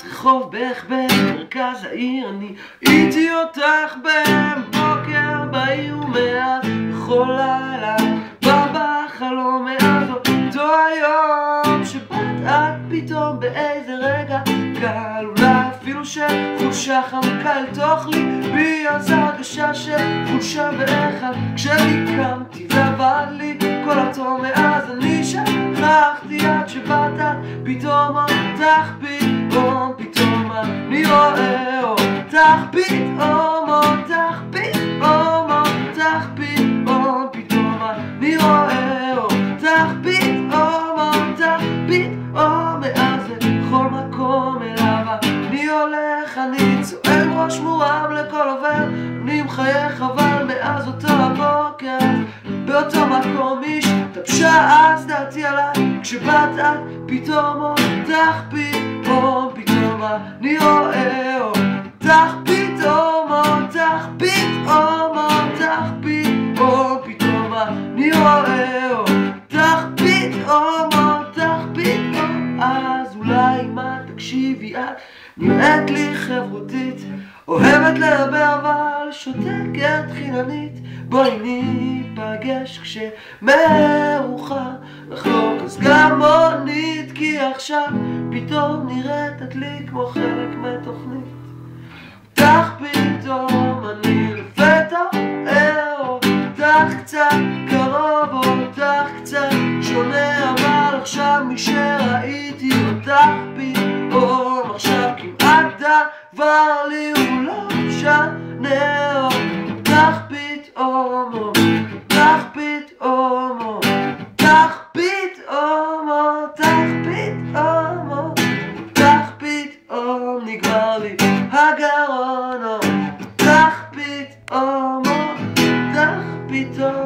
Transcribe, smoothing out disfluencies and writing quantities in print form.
פינת רחוב בערך במרכז העיר, אני איתי אותך בבוקר בעיר ומאז בכל לילה בא בחלום מאז אותו היום שבאת את פתאום באיזה רגע קל, אולי אפילו שחולשה חמקה אל תוך ליבי, אז הרגשה של חולשה ואיכה כשאני קמתי ועבד לי כל התום מאז אני שכחתי עד שבאת פתאום אותך פתאום פתאום אני רואה אותך פתאום אותך פתאום אותך פתאום פתאום אני רואה אותך פתאום אותך פתאום מאז בכל מקום אליו אני הולך אני צועק ראש מורם לכל עובר אני מחייך אבל מאז אותו הבוקר באותו מקום השתבשה אז דעתי עליי כשבאת את פתאום אותך פתאום פתאום אני רואה אותך פתאום אותך פתאום אותך פתאום פתאום אני רואה אותך פתאום אותך פתאום אז אולי מה תקשיבי את נראית לי חברותית אוהבת לדבר אבל שותקת חיננית בואי ניפגש כשמאוחר לחלוק אז גם מונית כי עכשיו פתאום נראית את לי כמו חלק מתוכנית אותך פתאום אני לפתע אותך קצת קרוב אותך קצת שונה אבל עכשיו מי שראיתי אותך פתאום עכשיו כמעט דבר לי הוא לא משנה אותך פתאום אותך פתאום אותך פתאום אותך פתאום אותך פתאום נגמר לי הגרון אותך פתאום אותך פתאום